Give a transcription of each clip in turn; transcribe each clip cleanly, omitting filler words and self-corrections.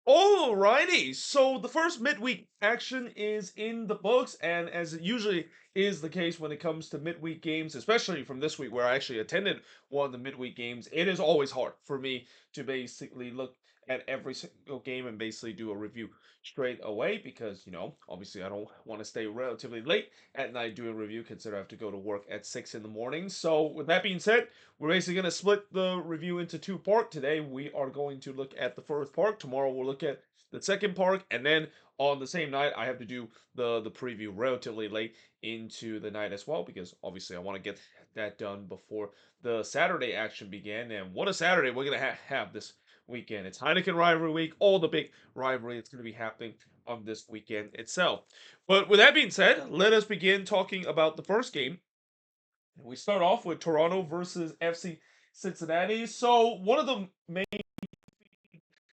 Alrighty, so the first midweek action is in the books, and as it usually is the case when it comes to midweek games, especially from this week where I actually attended one of the midweek games, it is always hard for me to basically look at every single game and basically do a review straight away because, obviously I don't want to stay relatively late at night doing a review, consider I have to go to work at 6 in the morning. So, with that being said, we're basically going to split the review into two parts. Today we are going to look at the first part. Tomorrow we'll look at the second part, and then on the same night I have to do the preview relatively late into the night as well because obviously I want to get that done before the Saturday action began. And what a Saturday we're gonna have this weekend! It's Heineken rivalry week, all the big rivalry that's going to be happening on this weekend itself. But with that being said, let us begin talking about the first game. We start off with Toronto versus FC Cincinnati. So one of the main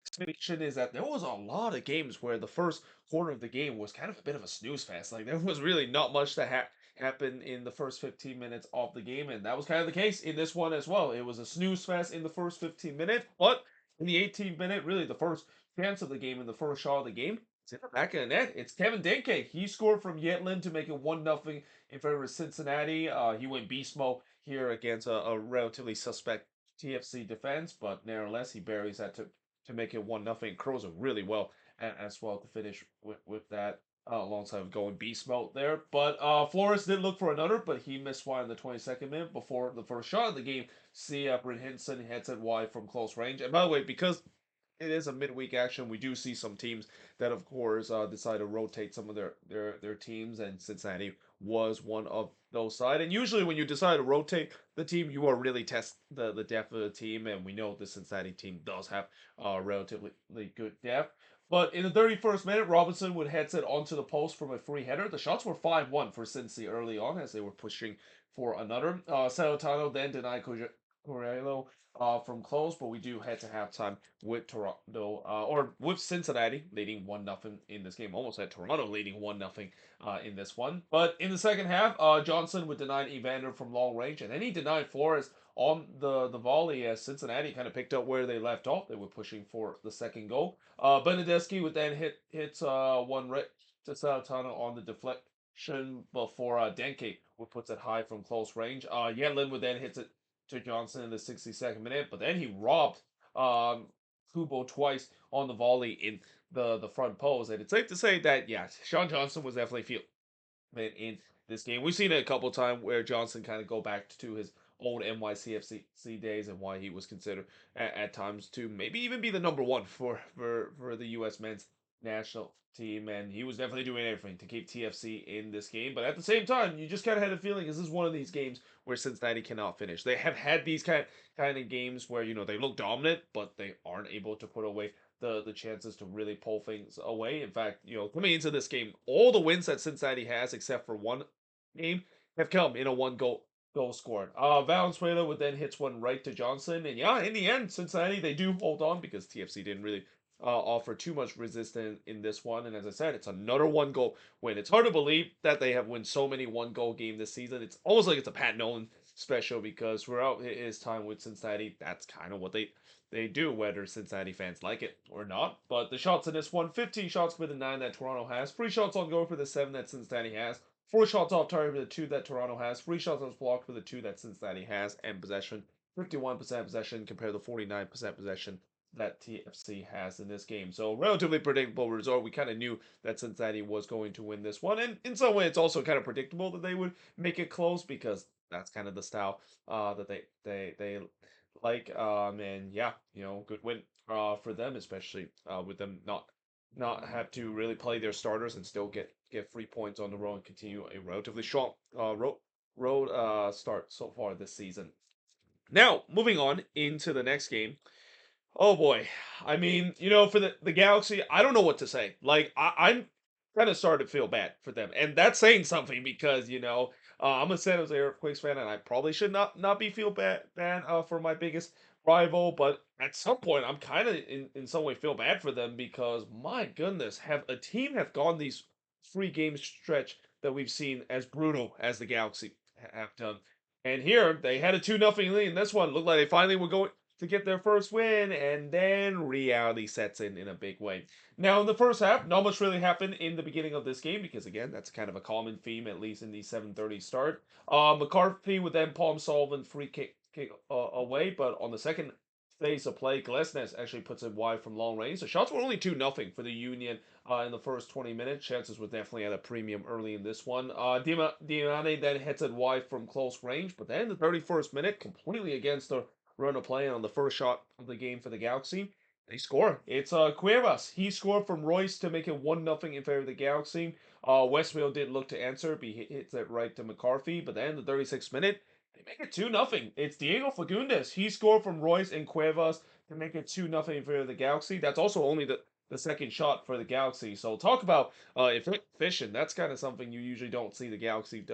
explanation is that there was a lot of games where the first quarter of the game was kind of a bit of a snooze fest. Like there was really not much that happened in the first 15 minutes of the game, and that was kind of the case in this one as well. It was a snooze fest in the first 15 minutes, but in the 18th minute, really the first chance of the game and the first shot of the game, it's in the back of the net. It's Kevin Denke. He scored from Yetland to make it 1-0 in favor of Cincinnati. He went beast mode here against a relatively suspect TFC defense, but nevertheless, he buries that to make it 1-0. Crows really well as well to finish with that alongside going beast mode there. But Flores did look for another, but he missed wide in the 22nd minute before the first shot of the game. See Bryn Hinson heads it wide from close range. And by the way, because it is a midweek action, we do see some teams that, of course, decide to rotate some of their teams, and Cincinnati was one of those side. And usually, when you decide to rotate the team, you are really test the depth of the team, and we know the Cincinnati team does have relatively good depth. But in the 31st minute, Robinson would head it onto the post from a free header. The shots were 5-1 for Cincy early on as they were pushing for another. Salotano then denied Corello from close, but we do head to halftime with Toronto, or with Cincinnati leading 1-0 in this game. Almost had Toronto leading 1-0 in this one. But in the second half, Johnson would deny Evander from long range, and then he denied Flores on the volley as Cincinnati kind of picked up where they left off. They were pushing for the second goal. Benedeski would then hits one right to Saltano on the deflection before Denke would puts it high from close range. Yedlin would then hit it to Johnson in the 62nd minute, but then he robbed Kubo twice on the volley in the front post. And it's safe to say that, yeah, Sean Johnson was definitely feeling in this game. We've seen it a couple times where Johnson kind of go back to his old NYCFC days and why he was considered at times to maybe even be the number one for the U.S. men's national team. And he was definitely doing everything to keep TFC in this game. But at the same time, you just kind of had a feeling this is one of these games where Cincinnati cannot finish. They have had these kind of games where they look dominant, but they aren't able to put away the chances to really pull things away. In fact, coming into this game, all the wins that Cincinnati has, except for one game, have come in a one goal scored. Valenzuela would then hits one right to Johnson, and yeah, in the end, Cincinnati they do hold on because TFC didn't really offer too much resistance in this one. And as I said, it's another one goal win. It's hard to believe that they have won so many one goal games this season. It's almost like it's a Pat Nolan special because throughout his time with Cincinnati, that's kind of what they do, whether Cincinnati fans like it or not. But the shots in this one, 15 shots for the 9 that Toronto has, 3 shots on goal for the 7 that Cincinnati has, 4 shots off target for the 2 that Toronto has, 3 shots on blocked for the 2 that Cincinnati has, and possession, 51% possession compared to 49% possession that TFC has in this game. So relatively predictable result. We kind of knew that Cincinnati was going to win this one, and in some way, it's also kind of predictable that they would make it close because that's kind of the style that they like. And yeah, good win for them, especially with them not have to really play their starters and still get 3 points on the road and continue a relatively strong road start so far this season. Now, moving on into the next game. Oh boy. I mean, for the Galaxy, I don't know what to say. Like, I'm kind of starting to feel bad for them. And that's saying something because, I'm a San Jose Earthquakes fan and I probably should not be feel bad for my biggest rival. But at some point, I'm kind of in some way feel bad for them because, my goodness, have a team have gone these 3 game stretch that we've seen as brutal as the Galaxy have done. And here, they had a 2-0 lead in this one. Looked like they finally were going to get their first win, and then reality sets in a big way. Now, in the first half, not much really happened in the beginning of this game because, again, that's kind of a common theme, at least in the 7:30 start. McCarthy would then palm Sullivan free kick away, but on the second phase of play, Glesnes actually puts it wide from long range. The shots were only 2-0 for the Union in the first 20 minutes. Chances were definitely at a premium early in this one. Diamane then hits it wide from close range, but then the 31st minute, completely against the run of play on the first shot of the game for the Galaxy. They score. It's Cuevas. He scored from Royce to make it 1-0 in favor of the Galaxy. Westfield did look to answer, but he hits it right to McCarthy. But then the 36th minute, they make it 2-0. It's Diego Fagundes. He scored from Royce and Cuevas to make it 2-0 in favor of the Galaxy. That's also only the second shot for the Galaxy. So talk about efficient. That's kind of something you usually don't see the Galaxy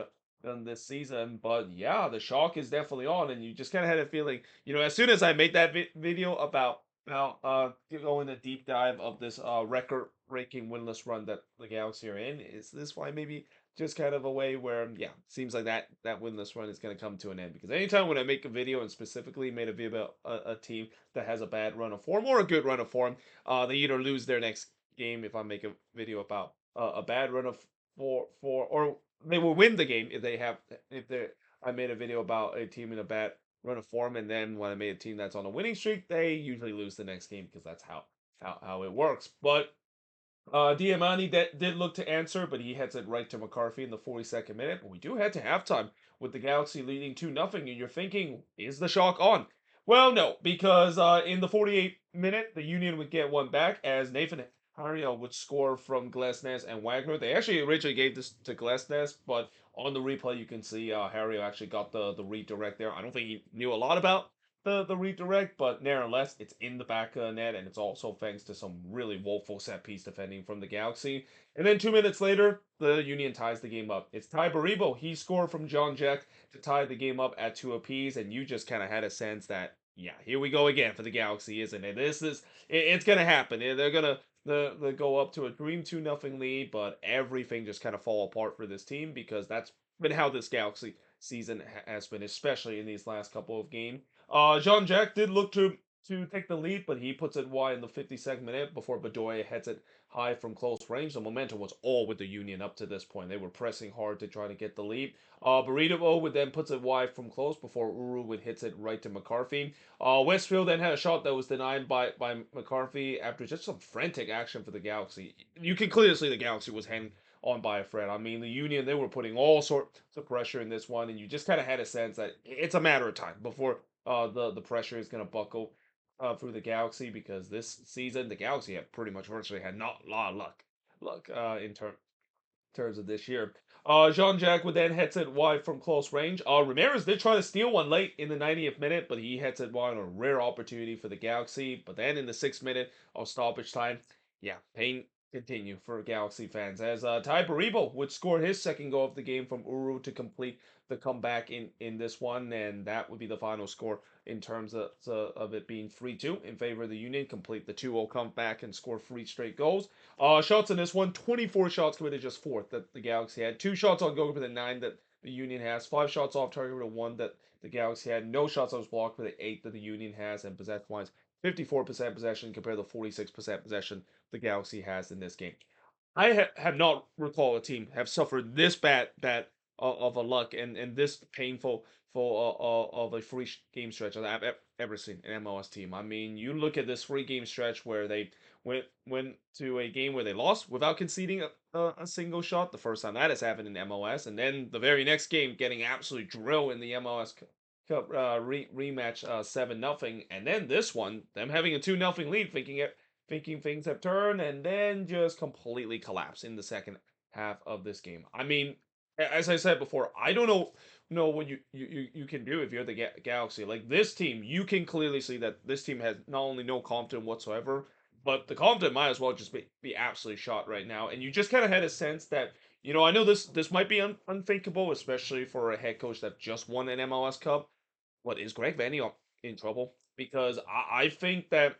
done this season. But yeah, the shock is definitely on, and you just kind of had a feeling, as soon as I made that video about going a deep dive of this record-breaking winless run that the Galaxy are in, is this why maybe just kind of a way where seems like that winless run is going to come to an end, because anytime when I make a video and specifically made a video about a team that has a bad run of form or a good run of form, they either lose their next game if I make a video about a bad run of or they will win the game if they I made a video about a team in a bad run of form, and then when I made a team that's on a winning streak, they usually lose the next game because that's how it works. But Diamani did look to answer, but he heads it right to McCarthy in the 42nd minute. But we do head to halftime with the Galaxy leading 2-0, and you're thinking, is the shock on? Well, no, because in the 48th minute, the Union would get one back as Nathan Harriel would score from Glesnes and Wagner. They actually originally gave this to Glesnes, but on the replay you can see Harriel actually got the redirect there. I don't think he knew a lot about the redirect, but nevertheless, it's in the back of the net, and it's also thanks to some really woeful set piece defending from the Galaxy. And then 2 minutes later, the Union ties the game up. It's Ty Baribo. He scored from John Jack to tie the game up at 2 apiece, and you just kind of had a sense that, yeah, here we go again for the Galaxy, isn't it? It's gonna happen. They're gonna they go up to a dream 2-0 lead, but everything just kind of fall apart for this team because that's been how this Galaxy season has been, especially in these last couple of games. Jean Jack did look to take the lead, but he puts it wide in the 52nd minute before Bedoya heads it high from close range. The momentum was all with the Union up to this point. They were pressing hard to try to get the lead. Burrito would then puts it wide from close before Uru would hits it right to McCarthy. Westfield then had a shot that was denied by McCarthy after just some frantic action for the Galaxy. You can clearly see the Galaxy was hanging on by a thread. I mean, the Union, they were putting all sorts of pressure in this one, and you just kind of had a sense that it's a matter of time before the pressure is going to buckle through the Galaxy, because this season the Galaxy have pretty much virtually had not a lot of luck in terms of this year. Jean Jacques would then hits it wide from close range. Ramirez did try to steal one late in the 90th minute, but he hits it wide on a rare opportunity for the Galaxy. But then in the 6th minute of stoppage time, yeah, pain continue for Galaxy fans as Ty Baribo would score his second goal of the game from Uru to complete the comeback in this one, and that would be the final score in terms of it being 3-2 in favor of the Union. Complete the 2-0 comeback and score 3 straight goals. Shots in this one, 24 shots committed, just 4th that the Galaxy had. 2 shots on goal for the 9 that the Union has. 5 shots off target with the 1 that the Galaxy had. No shots on was blocked for the 8 that the Union has. And possession-wise, 54% possession compared to 46% possession the Galaxy has in this game. I have not recalled a team have suffered this bad of a luck and this painful for of a game stretch that I've ever seen an MLS team. I mean, you look at this 3 game stretch where they went to a game where they lost without conceding a single shot. The first time that has happened in MLS, and then the very next game getting absolutely drilled in the MLS Cup rematch 7-0, and then this one them having a 2-0 lead, thinking things have turned, and then just completely collapse in the second half of this game. I mean, as I said before, I don't know what you can do if you're the Galaxy. Like this team, you can clearly see that this team has not only no confidence whatsoever, but the confidence might as well just be absolutely shot right now. And you just kind of had a sense that, I know this might be unthinkable, especially for a head coach that just won an MLS Cup. But is Greg Vanney in trouble? Because I think that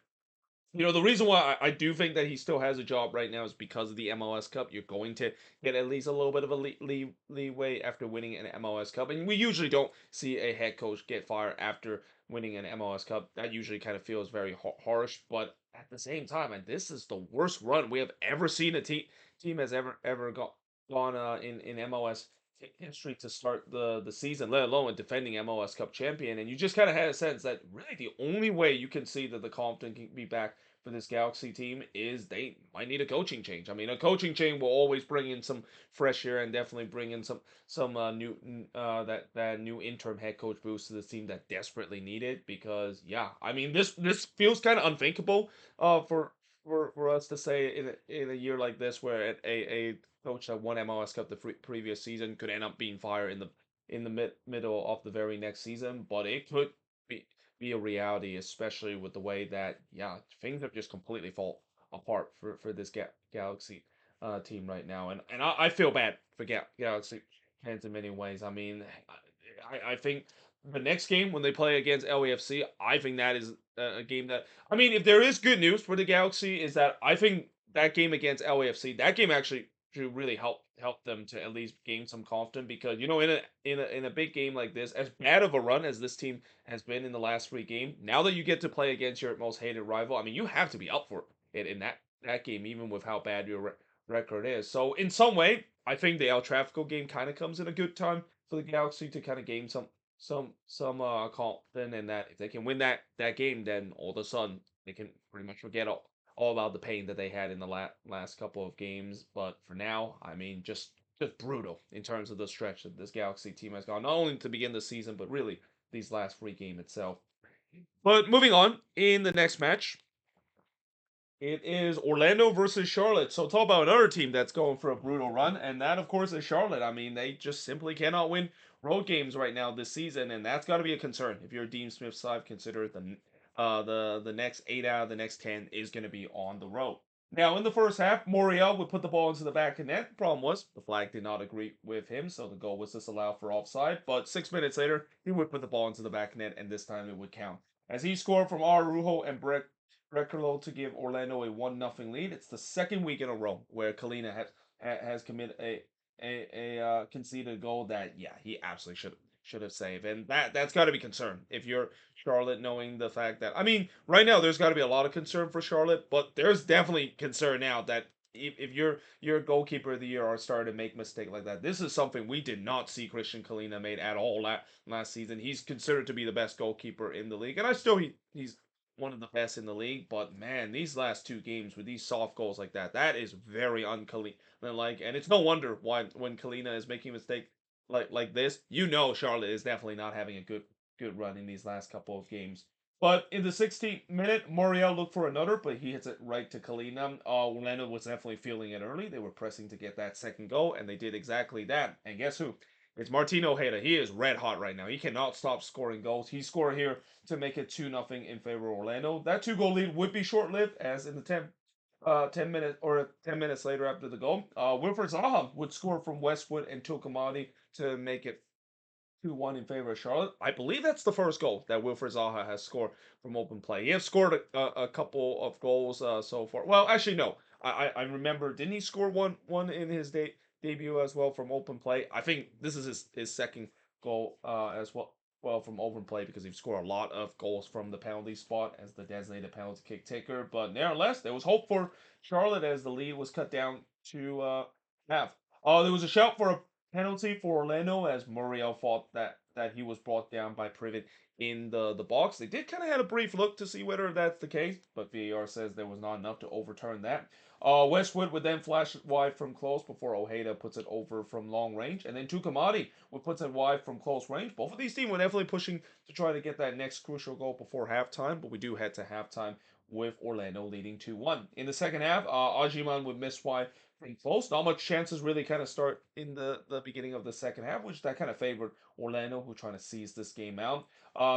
The reason why I do think that he still has a job right now is because of the MLS Cup. You're going to get at least a little bit of a leeway after winning an MLS Cup. And we usually don't see a head coach get fired after winning an MLS Cup. That usually kind of feels very harsh. But at the same time, and this is the worst run we have ever seen a team has ever gone in MLS history to start the season, let alone a defending MLS Cup champion. And you just kind of had a sense that really the only way you can see that the confidence can be back for this Galaxy team is they might need a coaching change. I mean, a coaching change will always bring in some fresh air and definitely bring in some new that new interim head coach boost to this team that desperately needed. Because yeah, I mean this feels kind of unthinkable for us to say in a year like this where a coach that won MLS Cup the previous season could end up being fired in the middle of the very next season, but it could be a reality, especially with the way that yeah things have just completely fall apart for this Galaxy team right now, and I feel bad for Galaxy fans in many ways. I mean, I think the next game when they play against LAFC, I think that is a game that I mean, if there is good news for the Galaxy, is that I think that game against LAFC, that game actually should really help them to at least gain some confidence because in a big game like this, as bad of a run as this team has been in the last three games, now that you get to play against your most hated rival, I mean you have to be up for it in that game, even with how bad your record is. So in some way, I think the El Trafico game kind of comes at a good time for the Galaxy to kind of gain some confidence in that if they can win that game, then all of a sudden they can pretty much forget all about the pain that they had in the last couple of games. But for now, I mean, just brutal in terms of the stretch that this Galaxy team has gone, not only to begin the season, but really these last three games itself. But moving on, in the next match, it is Orlando versus Charlotte. So talk about another team that's going for a brutal run, and that of course is Charlotte. I mean, they just simply cannot win road games right now this season, and that's got to be a concern. If you're a Dean Smith side, consider the next 8 out of the next 10 is going to be on the road. Now, in the first half, Montreal would put the ball into the back of net. The problem was the flag did not agree with him, so the goal was disallowed for offside. But 6 minutes later, he would put the ball into the back of net, and this time it would count. As he scored from Arujo and Breckerlow to give Orlando a 1-0 lead. It's the second week in a row where Kalina has committed a conceded goal that yeah he absolutely should have saved, and that's got to be concerned if you're Charlotte, knowing the fact that I mean right now there's got to be a lot of concern for Charlotte, but there's definitely concern now that if your goalkeeper of the year are starting to make mistake like that, this is something we did not see Christian Kalina made at all last season. He's considered to be the best goalkeeper in the league, and I still he's one of the best in the league. But man, these last two games with these soft goals like that is very unKalina like, and it's no wonder why when Kalina is making a mistake like this, Charlotte is definitely not having a good run in these last couple of games. But in the 16th minute, Moriel looked for another, but he hits it right to Kalina. Orlando was definitely feeling it early. They were pressing to get that second goal, and they did exactly that. And guess who? It's Martin Ojeda. He is red hot right now. He cannot stop scoring goals. He scored here to make it 2-0 in favor of Orlando. That two-goal lead would be short-lived, as in the 10 minutes later after the goal, Wilfred Zaha would score from Westwood and Tokamati to make it 2-1 in favor of Charlotte. I believe that's the first goal that Wilfred Zaha has scored from open play. He has scored a couple of goals so far. Well, actually, no. I remember, didn't he score one in his debut as well from open play? I think this is his second goal as well from open play because he's scored a lot of goals from the penalty spot as the designated penalty kick taker. But nevertheless, there was hope for Charlotte as the lead was cut down to half. There was a shout for a penalty for Orlando as Muriel thought that he was brought down by Privet in the box. They did kind of had a brief look to see whether that's the case, but VAR says there was not enough to overturn that. Westwood would then flash it wide from close before Ojeda puts it over from long range, and then Tukamati would put it wide from close range. Both of these teams were definitely pushing to try to get that next crucial goal before halftime, but we do head to halftime with Orlando leading 2-1. In the second half, Ajiman would miss wide pretty close. Not much chances really kind of start in the beginning of the second half, which that kind of favored Orlando, who are trying to seize this game out.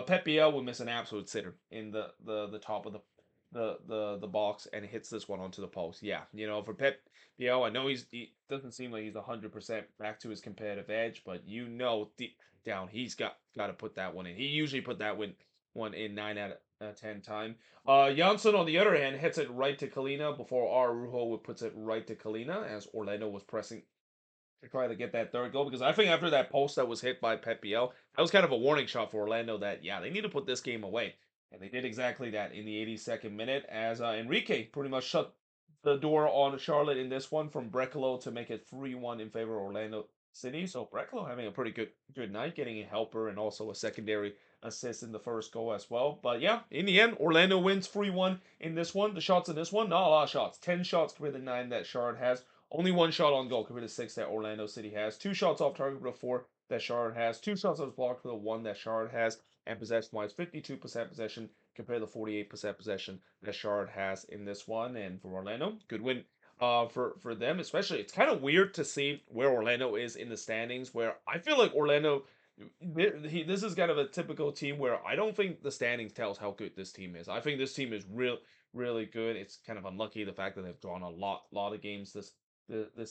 Pep Biel would miss an absolute sitter in the top of the box and hits this one onto the post. Yeah, for Pep Biel, I know he doesn't seem like he's 100% back to his competitive edge, but deep down he's got to put that one in. He usually put that one in 10 time. Janssen, on the other hand, hits it right to Kalina before Arujo puts it right to Kalina as Orlando was pressing to try to get that third goal. Because I think after that post that was hit by Pep Biel, that was kind of a warning shot for Orlando that, yeah, they need to put this game away. And they did exactly that in the 82nd minute as Enrique pretty much shut the door on Charlotte in this one from Brecalo to make it 3-1 in favor of Orlando City. So Brecalo having a pretty good night, getting a helper and also a secondary assist in the first goal as well. But yeah, in the end, Orlando wins 3-1 in this one. The shots in this one, not a lot of shots. 10 shots compared to 9 that Charlotte has. Only one shot on goal compared to 6 that Orlando City has. 2 shots off target for the 4 that Charlotte has. 2 shots on block for the 1 that Charlotte has. And possession-wise, 52% possession compared to the 48% possession that Charlotte has in this one. And for Orlando, good win for them, especially. It's kind of weird to see where Orlando is in the standings, where I feel like Orlando this is kind of a typical team where I don't think the standings tells how good this team is. I think this team is really good. It's kind of unlucky the fact that they've drawn a lot of games this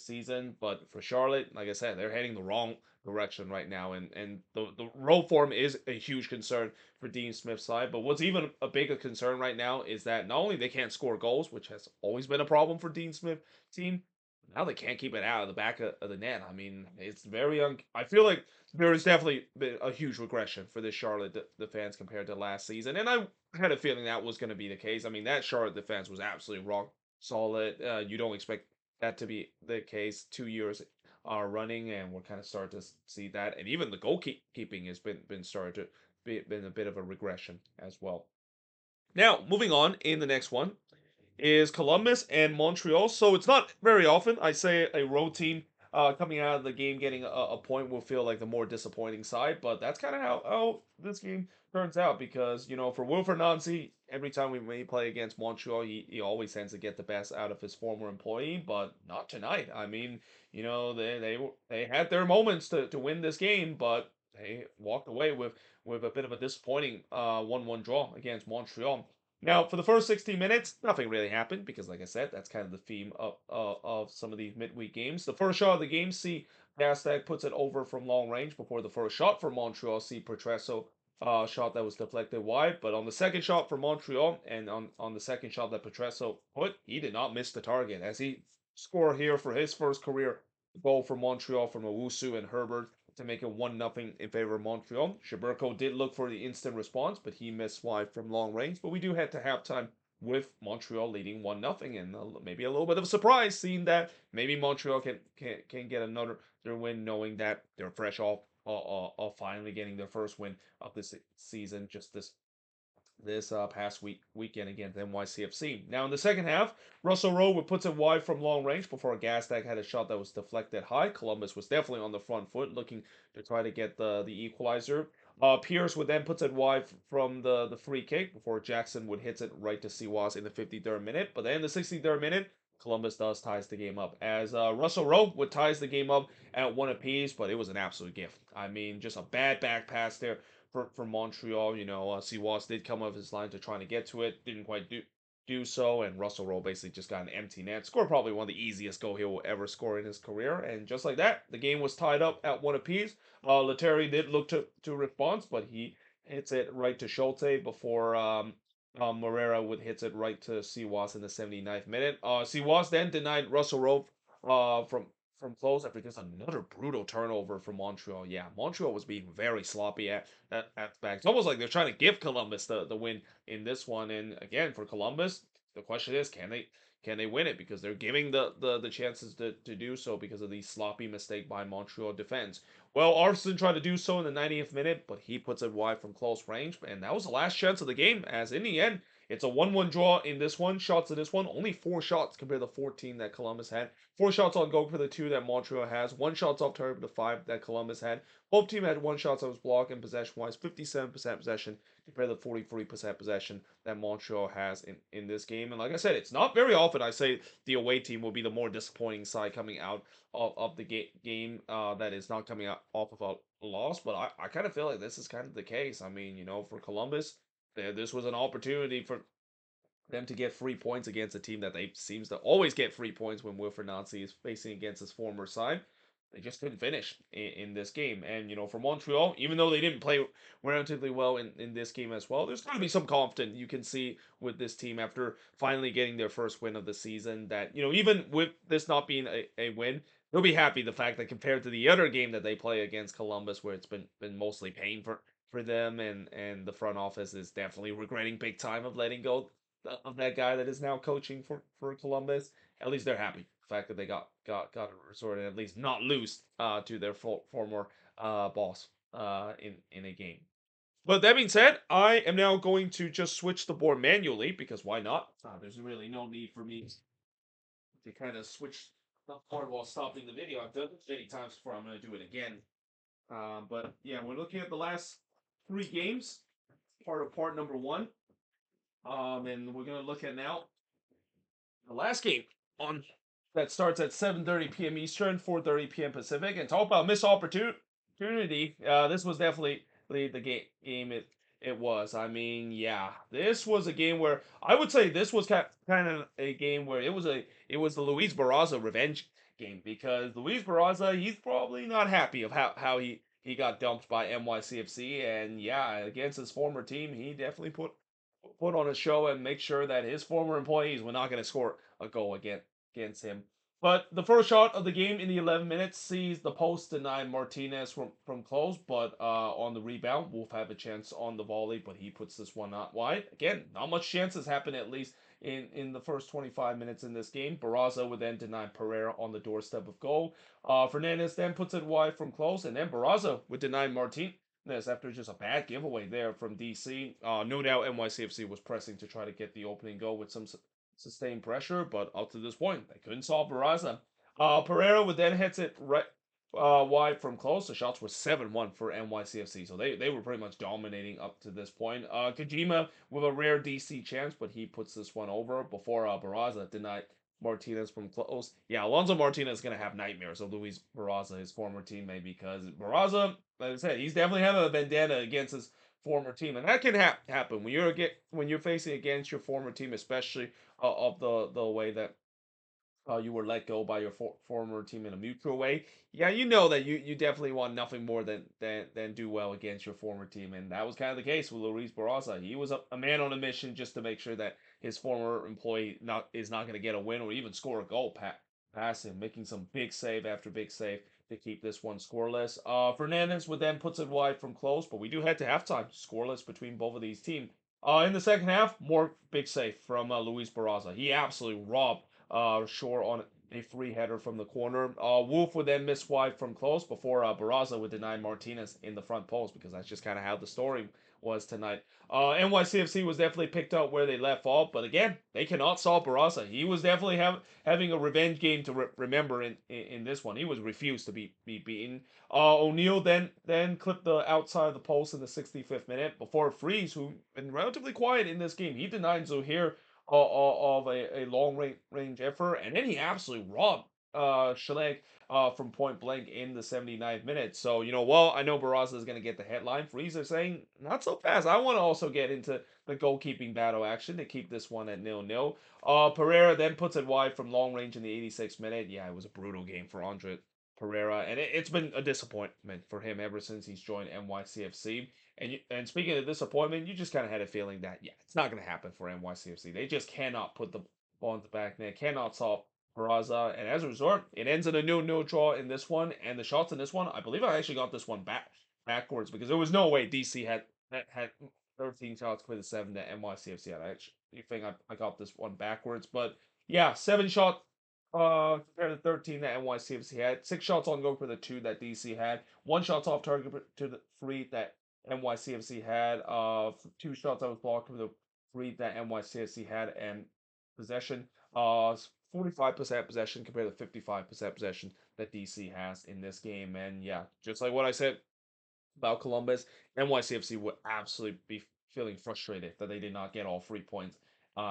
season, but for Charlotte, like I said, they're heading the wrong direction right now, and the road form is a huge concern for Dean Smith's side. But what's even a bigger concern right now is that not only they can't score goals, which has always been a problem for Dean Smith team, now they can't keep it out of the back of the net. I mean, it's very I feel like there is definitely been a huge regression for this Charlotte defense compared to last season, and I had a feeling that was going to be the case. I mean, that Charlotte defense was absolutely rock solid. You don't expect that to be the case 2 years are running, and we're kind of starting to see that, and even the goalkeeping has been started to been a bit of a regression as well. Now, moving on in the next one is Columbus and Montreal. So it's not very often I say a road team coming out of the game getting a point will feel like the more disappointing side, but that's kind of how this game turns out because, for Wilfred Nancy, every time we may play against Montreal, he always tends to get the best out of his former employee, but not tonight. I mean, they had their moments to win this game, but they walked away with a bit of a disappointing 1-1 draw against Montreal. Now, for the first 16 minutes, nothing really happened because, like I said, that's kind of the theme of some of these midweek games. The first shot of the game, see Gastag puts it over from long range before the first shot for Montreal. See Petresso shot that was deflected wide, but on the second shot for Montreal and on the second shot that Petresso put, he did not miss the target as he scored here for his first career goal for Montreal from Owusu and Herbert to make it 1-0 in favor of Montreal. Shaburko did look for the instant response, but he missed wide from long range. But we do head to halftime with Montreal leading 1-0, and maybe a little bit of a surprise seeing that maybe Montreal can get another their win, knowing that they're fresh off finally getting their first win of this season just this past weekend against NYCFC. Now in the second half, Russell Rowe puts it wide from long range before Gastag had a shot that was deflected high. Columbus was definitely on the front foot, looking to try to get the equalizer. Pierce would then puts it wide from the free kick before Jackson would hit it right to Siwas in the 53rd minute. But then in the 63rd minute, Columbus does ties the game up as Russell Rowe would ties the game up at one apiece, but it was an absolute gift. I mean, just a bad back pass there for Montreal. Siwas did come off his line to trying to get to it, didn't quite do so, and Russell Rowe basically just got an empty net. Scored probably one of the easiest goal he will ever score in his career, and just like that, the game was tied up at one apiece. Letary did look to response, but he hits it right to Schulte before Morera would hits it right to Siwas in the 79th minute. Siwas then denied Russell Rowe from close after just another brutal turnover from Montreal. Yeah, Montreal was being very sloppy at the back. It's almost like they're trying to give Columbus the win in this one. And again, for Columbus, the question is, can they win it? Because they're giving the chances to do so because of the sloppy mistake by Montreal defense. Well, Arson tried to do so in the 90th minute, but he puts it wide from close range, and that was the last chance of the game. As in the end, it's a 1-1 draw in this one. Shots in this one, only 4 shots compared to 14 that Columbus had. 4 shots on goal for the 2 that Montreal has. 1 shot off target for the 5 that Columbus had. Both teams had 1 shot that was blocked, and possession-wise, 57% possession compared to 43% possession that Montreal has in this game. And like I said, it's not very often I say the away team will be the more disappointing side coming out of the game that is not coming out off of a loss. But I kind of feel like this is kind of the case. I mean, for Columbus, this was an opportunity for them to get 3 points against a team that they seems to always get 3 points when Wilfred Nancy is facing against his former side. they just couldn't finish in this game. And for Montreal, even though they didn't play relatively well in this game as well, there's got to be some confidence you can see with this team after finally getting their first win of the season. That even with this not being a win, they'll be happy the fact that compared to the other game that they play against Columbus, where it's been mostly pain for them, and the front office is definitely regretting big time of letting go of that guy that is now coaching for Columbus. At least they're happy the fact that they got a resort and at least not lose to their former boss in a game. But that being said, I am now going to just switch the board manually because why not? There's really no need for me to kind of switch the board while stopping the video. I've done it many times before. I'm going to do it again. But yeah, we're looking at the last three games, part number one. And we're going to look at now the last game on that starts at 7:30 p.m. Eastern, 4:30 p.m. Pacific, and talk about missed opportunity. This was definitely the game it was. I mean, yeah, this was a game where I would say this was kind of a game where it was the Luis Barraza revenge game because Luis Barraza, he's probably not happy of how he got dumped by NYCFC, and yeah, against his former team, he definitely put on a show and make sure that his former employees were not going to score a goal against him. But the first shot of the game in the 11 minutes sees the post deny Martinez from close, but on the rebound, Wolf have a chance on the volley, but he puts this one out wide. Again, not much chances happen at least in the first 25 minutes in this game. Barraza would then deny Pereira on the doorstep of goal. Fernandez then puts it wide from close, and then Barraza would deny Martinez after just a bad giveaway there from DC. No doubt NYCFC was pressing to try to get the opening goal with some sustained pressure, but up to this point, they couldn't solve Barraza. Pereira would then hits it right wide from close. The shots were 7-1 for NYCFC, so they were pretty much dominating up to this point. Kojima with a rare DC chance, but he puts this one over before Barraza denied Martinez from close. Yeah, Alonso Martinez is going to have nightmares of Luis Barraza, his former teammate, because Barraza, like I said, he's definitely having a vendetta against his former team, and that can happen when you're facing against your former team, especially of the way that you were let go by your former team in a mutual way. Yeah, you know that you definitely want nothing more than do well against your former team, and that was kind of the case with Luis Barraza. He was a man on a mission just to make sure that his former employee is not going to get a win or even score a goal past him, making some big save after big save to keep this one scoreless. Fernandez would then puts it wide from close, but we do head to halftime, scoreless between both of these teams. In the second half, more big save from Luis Barraza. He absolutely robbed Shore on a free header from the corner. Wolf would then miss wide from close before Barraza would deny Martinez in the front post because that's just kind of how the story was tonight. NYCFC was definitely picked up where they left off, but again, they cannot solve Barraza. He was definitely having a revenge game to remember in this one. He was refused to be beaten. O'Neal then clipped the outside of the post in the 65th minute before Freeze, who been relatively quiet in this game, he denied Zuhair of a long range effort, and then he absolutely robbed Shaleg from point blank in the 79th minute. So, well, I know Barraza is going to get the headline. Freeze are saying, not so fast. I want to also get into the goalkeeping battle action to keep this one at 0-0. Pereira then puts it wide from long range in the 86th minute. Yeah, it was a brutal game for Andre Pereira, and it's been a disappointment for him ever since he's joined NYCFC. And speaking of disappointment, you just kind of had a feeling that yeah, it's not going to happen for NYCFC. They just cannot put the ball in the back net, cannot solve Peraza, and as a result, it ends in a 0-0 draw in this one. And the shots in this one, I believe I actually got this one backwards because there was no way DC had 13 shots compared to 7 that NYCFC had. I actually think I got this one backwards, but yeah, 7 shot compared to 13 that NYCFC had, 6 shots on goal for the 2 that DC had, 1 shot off target to the 3 that NYCFC had, 2 shots that was blocked for the 3 that NYCFC had, and possession, 45% possession compared to 55% possession that DC has in this game. And yeah, just like what I said about Columbus, NYCFC would absolutely be feeling frustrated that they did not get all 3 points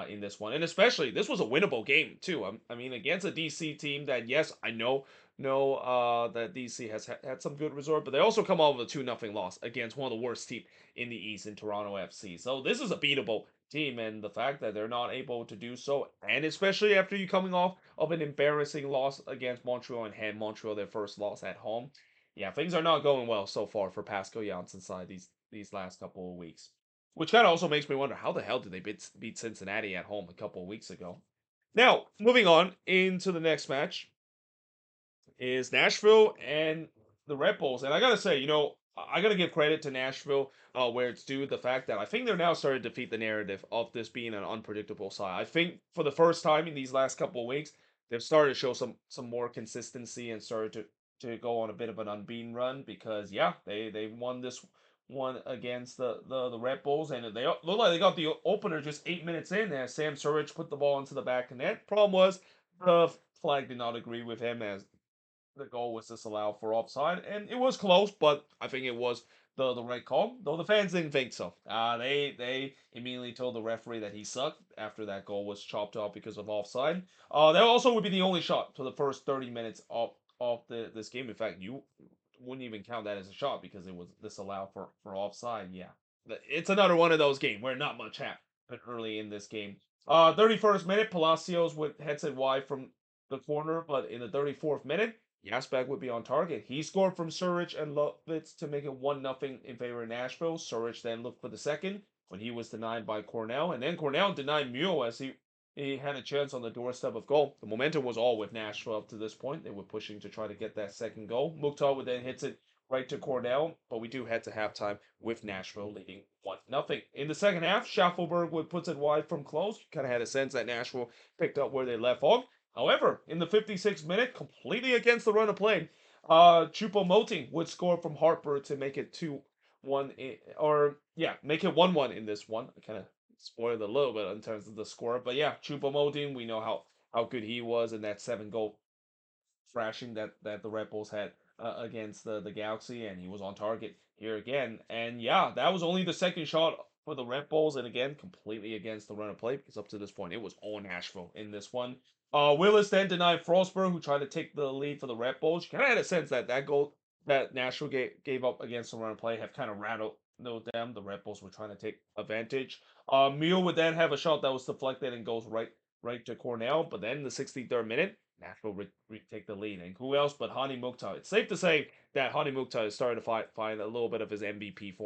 in this one, and especially this was a winnable game too. I mean, against a DC team that, yes, I know that DC has had some good resort, but they also come out with a 2-0 loss against one of the worst team in the East in Toronto FC. So this is a beatable team, and the fact that they're not able to do so, and especially after you coming off of an embarrassing loss against Montreal and hand Montreal their first loss at home, yeah, things are not going well so far for Pascal Janssen's side these last couple of weeks. Which kind of also makes me wonder how the hell did they beat Cincinnati at home a couple of weeks ago. Now, moving on into the next match is Nashville and the Red Bulls. And I gotta say, I gotta give credit to Nashville where it's due the fact that I think they're now starting to defeat the narrative of this being an unpredictable side. I think for the first time in these last couple of weeks, they've started to show some more consistency and started to go on a bit of an unbeaten run because yeah, they won this one against the Red Bulls, and they look like they got the opener just 8 minutes in as Sam Surridge put the ball into the back of net. Problem was the flag did not agree with him as the goal was disallowed for offside, and it was close, but I think it was the right call. Though the fans didn't think so. They immediately told the referee that he sucked after that goal was chopped off because of offside. That also would be the only shot for the first 30 minutes of this game. In fact, you wouldn't even count that as a shot because it was disallowed for offside. Yeah, it's another one of those games where not much happened early in this game. 31st minute, Palacios with heads it wide from the corner, but in the 34th minute, Jaspak would be on target. He scored from Surridge and Lovitz to make it 1-0 in favor of Nashville. Surridge then looked for the second, but he was denied by Cornell. And then Cornell denied Mule as he had a chance on the doorstep of goal. The momentum was all with Nashville up to this point. They were pushing to try to get that second goal. Mukhtar would then hits it right to Cornell, but we do head to halftime with Nashville leading 1-0. In the second half, Schaffelberg would puts it wide from close. Kind of had a sense that Nashville picked up where they left off. However, in the 56th minute, completely against the run of play, Choupo-Moting would score from Harper to make it 2-1, or yeah, make it 1-1 in this one. I kind of spoiled a little bit in terms of the score, but yeah, Choupo-Moting, we know how good he was in that 7-goal thrashing that the Red Bulls had against the Galaxy, and he was on target here again. And yeah, that was only the second shot for the Red Bulls, and again, completely against the run of play because up to this point it was all Nashville in this one. Willis then denied Frostberg, who tried to take the lead for the Red Bulls. You kind of had a sense that that goal that Nashville gave up against the run of play have kind of rattled them. The Red Bulls were trying to take advantage. Mule would then have a shot that was deflected and goes right to Cornell, but then the 63rd minute, Nashville take the lead. And who else but Hani Mukhtar? It's safe to say that Hani Mukhtar is starting to find a little bit of his MVP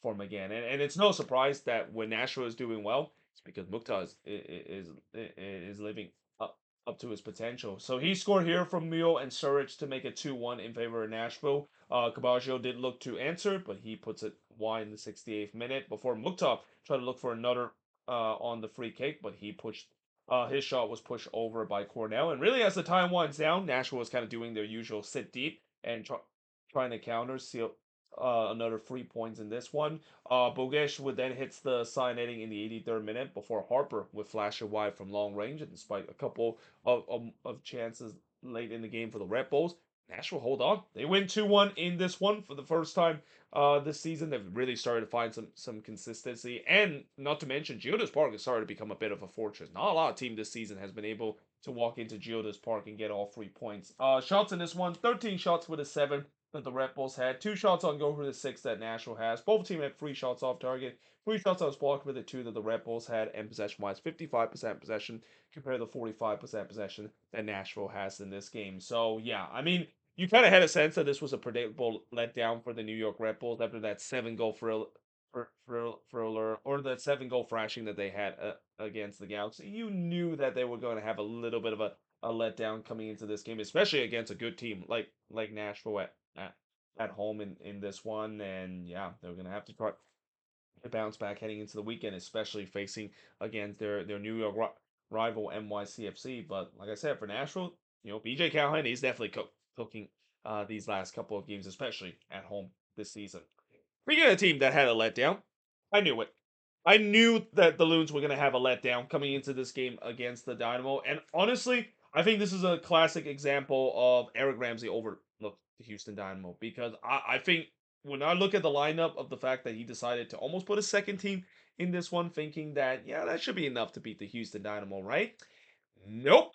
form again. And it's no surprise that when Nashville is doing well, it's because Mukhtar is living up to his potential. So he scored here from Mule and Surridge to make it 2-1 in favor of Nashville. Cabaggio did look to answer, but he puts it wide in the 68th minute before Mukhtar tried to look for another on the free kick, but he pushed his shot was pushed over by Cornell. And really, as the time winds down, Nashville was kind of doing their usual sit deep and trying to counter, seal another 3 points in this one. Bogesh would then hits the side netting in the 83rd minute before Harper would flash it wide from long range. And despite a couple of chances late in the game for the Red Bulls, Nashville hold on. They win 2-1 in this one for the first time this season. They've really started to find some consistency, and not to mention Geodis Park has started to become a bit of a fortress. Not a lot of team this season has been able to walk into Geodis Park and get all 3 points. Shots in this one, 13 shots with a 7 that the Red Bulls had, 2 shots on goal for the 6 that Nashville has. Both teams had 3 shots off target, 3 shots on blocked with the 2 that the Red Bulls had, and possession-wise, 55% possession compared to the 45% possession that Nashville has in this game. So yeah, I mean, you kind of had a sense that this was a predictable letdown for the New York Red Bulls after that 7-goal thriller or that 7-goal thrashing that they had against the Galaxy. You knew that they were going to have a little bit of a letdown coming into this game, especially against a good team like Nashville at home in this one. And yeah, they're going to have to try to bounce back heading into the weekend, especially facing against their New York rival NYCFC. But like I said, for Nashville, BJ Callahan is definitely cooking these last couple of games, especially at home this season. Speaking of a team that had a letdown, I knew it. I knew that the Loons were going to have a letdown coming into this game against the Dynamo. And honestly, I think this is a classic example of Eric Ramsey overlooked the Houston Dynamo because I think when I look at the lineup of the fact that he decided to almost put a second team in this one, thinking that, yeah, that should be enough to beat the Houston Dynamo, right? Nope.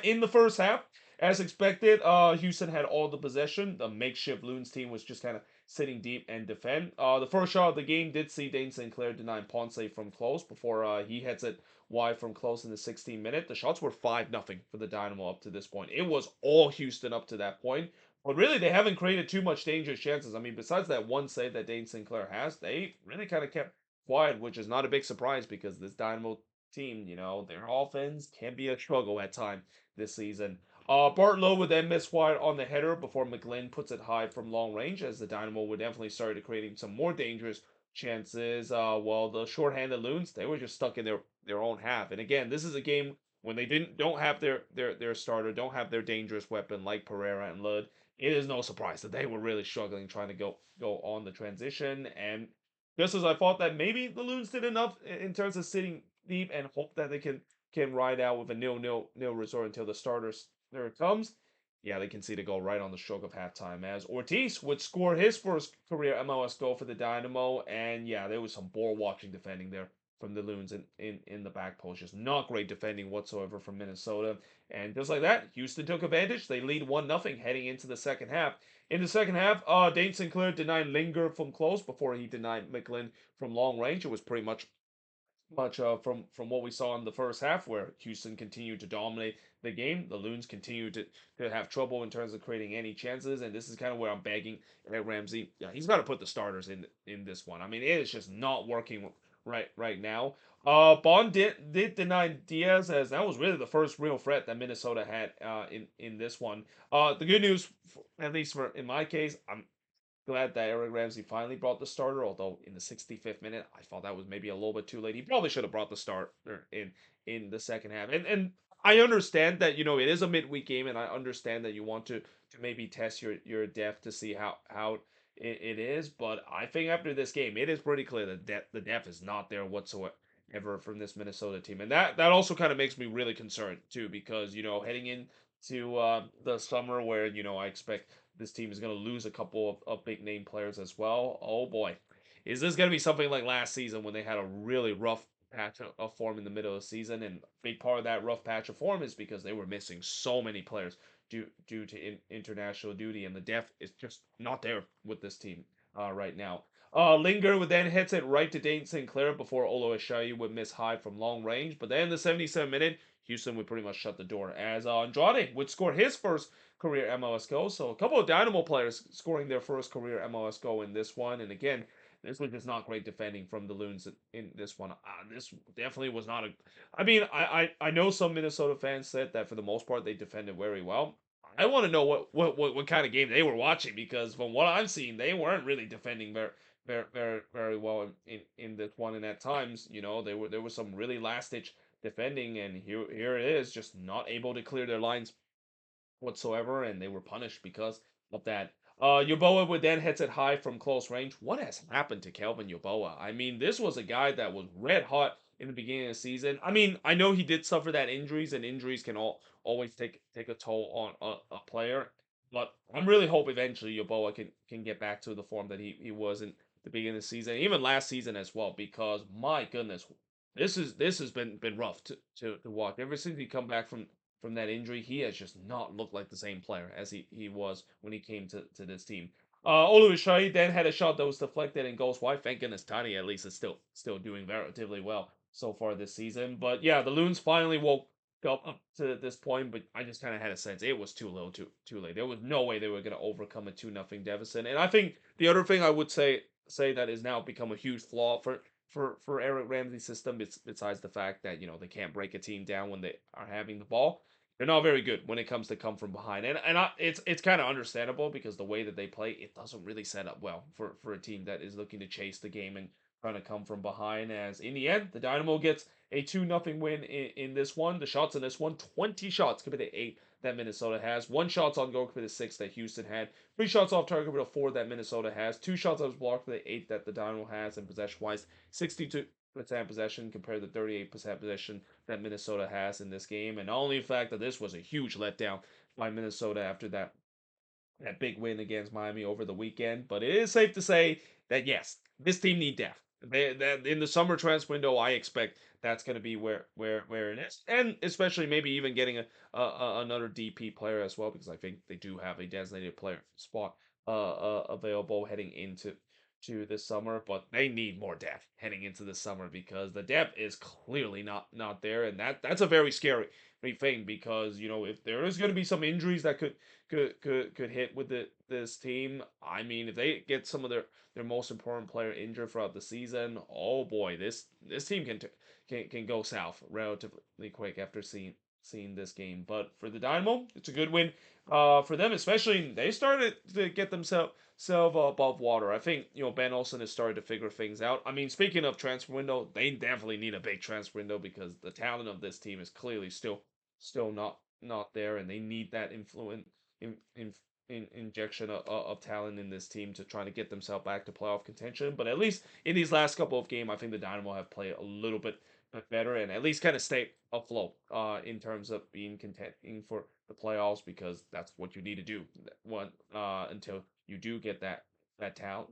In the first half, as expected, Houston had all the possession. The makeshift Loons team was just kind of sitting deep and defend. The first shot of the game did see Dane Sinclair denying Ponce from close before he heads it wide from close in the 16th minute. The shots were 5-0 for the Dynamo up to this point. It was all Houston up to that point. But really, they haven't created too much dangerous chances. I mean, besides that one save that Dane Sinclair has, they really kind of kept quiet, which is not a big surprise because this Dynamo team, their offense can be a struggle at time this season. Bartlow would then miss wide on the header before McGlynn puts it high from long range, as the Dynamo would definitely start creating some more dangerous chances. While the shorthanded Loons, they were just stuck in their own half. And again, this is a game when they don't have their starter, don't have their dangerous weapon like Pereira and Lud. It is no surprise that they were really struggling trying to go on the transition. And just as I thought that maybe the Loons did enough in terms of sitting deep and hope that they can ride out with a nil result until the starters there it comes. Yeah, they can see the goal right on the stroke of halftime as Ortiz would score his first career MLS goal for the Dynamo, and yeah, there was some ball watching defending there from the Loons in the back post. Just not great defending whatsoever from Minnesota. And just like that, Houston took advantage. They lead 1-0 heading into the second half. In the second half, Dane Sinclair denied Linger from close before he denied McGlynn from long range. It was pretty much from what we saw in the first half, where Houston continued to dominate the game. The Loons continued to have trouble in terms of creating any chances, and this is kind of where I'm begging Eric Ramsey. Yeah, he's got to put the starters in this one. I mean, it is just not working right now. Bond did deny Diaz, as that was really the first real threat that Minnesota had in this one. The good news, at least for in my case, I'm glad that Eric Ramsey finally brought the starter, although in the 65th minute, I thought that was maybe a little bit too late. He probably should have brought the starter in the second half. And I understand that, it is a midweek game, and I understand that you want to maybe test your depth to see how it is, but I think after this game, it is pretty clear that the depth is not there whatsoever from this Minnesota team. And that also kind of makes me really concerned too, because heading into the summer where I expect this team is going to lose a couple of big name players as well. Oh boy, is this going to be something like last season when they had a really rough patch of form in the middle of the season? And a big part of that rough patch of form is because they were missing so many players due to international duty, and the depth is just not there with this team right now. Linger would then hits it right to Dane Sinclair before Olo Ishayi would miss high from long range. But then in the 77th minute, Houston would pretty much shut the door as Andrade would score his first career MLS goal. So a couple of Dynamo players scoring their first career MLS goal in this one. And again, this was just not great defending from the Loons in this one. This definitely was not a. I mean, I know some Minnesota fans said that for the most part they defended very well. I want to know what kind of game they were watching, because from what I'm seeing, they weren't really defending very well in this one. And at times, there was some really last ditch defending, and here it is, just not able to clear their lines whatsoever, and they were punished because of that. Yoboa would then hits it high from close range. What has happened to Kelvin Yoboa? I mean, this was a guy that was red hot in the beginning of the season. I mean, I know he did suffer that injuries, and injuries can always take a toll on a player. But I'm really hope eventually Yoboa can get back to the form that he was in the beginning of the season, even last season as well. Because my goodness, this has been rough to watch ever since he come back from that injury. He has just not looked like the same player as he was when he came to this team. Oluwaseyi then had a shot that was deflected and goes wide. Thank goodness Tani at least is still doing relatively well so far this season. But yeah, the Loons finally woke up to this point, but I just kind of had a sense it was too little, too late. There was no way they were going to overcome a 2-0 deficit. And I think the other thing I would say that has now become a huge flaw for Eric Ramsey's system, besides the fact that they can't break a team down when they are having the ball. They're not very good when it comes to come from behind, and it's kind of understandable because the way that they play, it doesn't really set up well for a team that is looking to chase the game and trying to come from behind. As in the end, the Dynamo gets a 2-0 win in this one. The shots in this one, 20 shots compared to 8 that Minnesota has. 1 shots on goal compared to 6 that Houston had. 3 shots off target compared to 4 that Minnesota has. 2 shots that was blocked for the 8 that the Dynamo has. And possession wise, 62% possession compared to 38% possession that Minnesota has in this game. And only the fact that this was a huge letdown by Minnesota after that that big win against Miami over the weekend. But it is safe to say that yes, this team need depth. That in the summer transfer window, I expect that's going to be where it is, and especially maybe even getting another DP player as well, because I think they do have a designated player spot available heading into this summer, but they need more depth heading into the summer because the depth is clearly not there, and that's a very scary thing because if there is going to be some injuries that could hit with this team. I mean, if they get some of their most important player injured throughout the season, oh boy, this team can go south relatively quick after seeing this game. But for the Dynamo, it's a good win. For them, especially, they started to get themselves above water. I think Ben Olsen has started to figure things out. I mean, speaking of transfer window, they definitely need a big transfer window because the talent of this team is clearly still not there, and they need that influence in, injection of talent in this team to try to get themselves back to playoff contention. But at least in these last couple of games, I think the Dynamo have played a little bit better and at least kind of stay afloat in terms of being contending for the playoffs because that's what you need to do until you do get that talent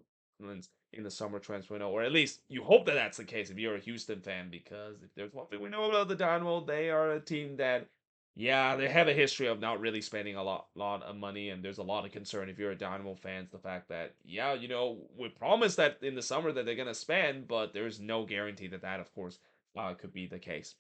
in the summer transfer window, or at least you hope that that's the case if you're a Houston fan, because if there's one thing we know about the Dynamo, they are a team that yeah, they have a history of not really spending a lot of money, and there's a lot of concern if you're a Dynamo fans, the fact that yeah, we promised that in the summer that they're gonna spend, but there's no guarantee that of course could be the case.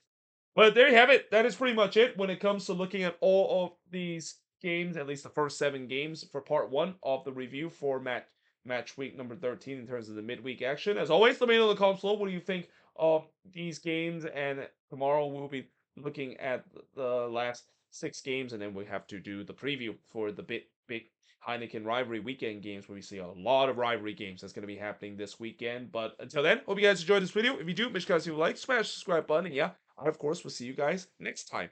But there you have it. That is pretty much it when it comes to looking at all of these games, at least the first 7 games for part one of the review for match week number 13 in terms of the midweek action. As always, let me know in the comments below what do you think of these games, and tomorrow we'll be looking at the last 6 games, and then we have to do the preview for the big Heineken rivalry weekend games where we see a lot of rivalry games that's going to be happening this weekend. But until then, hope you guys enjoyed this video. If you do, make sure you guys leave a like, smash the subscribe button, and yeah, I of course will see you guys next time.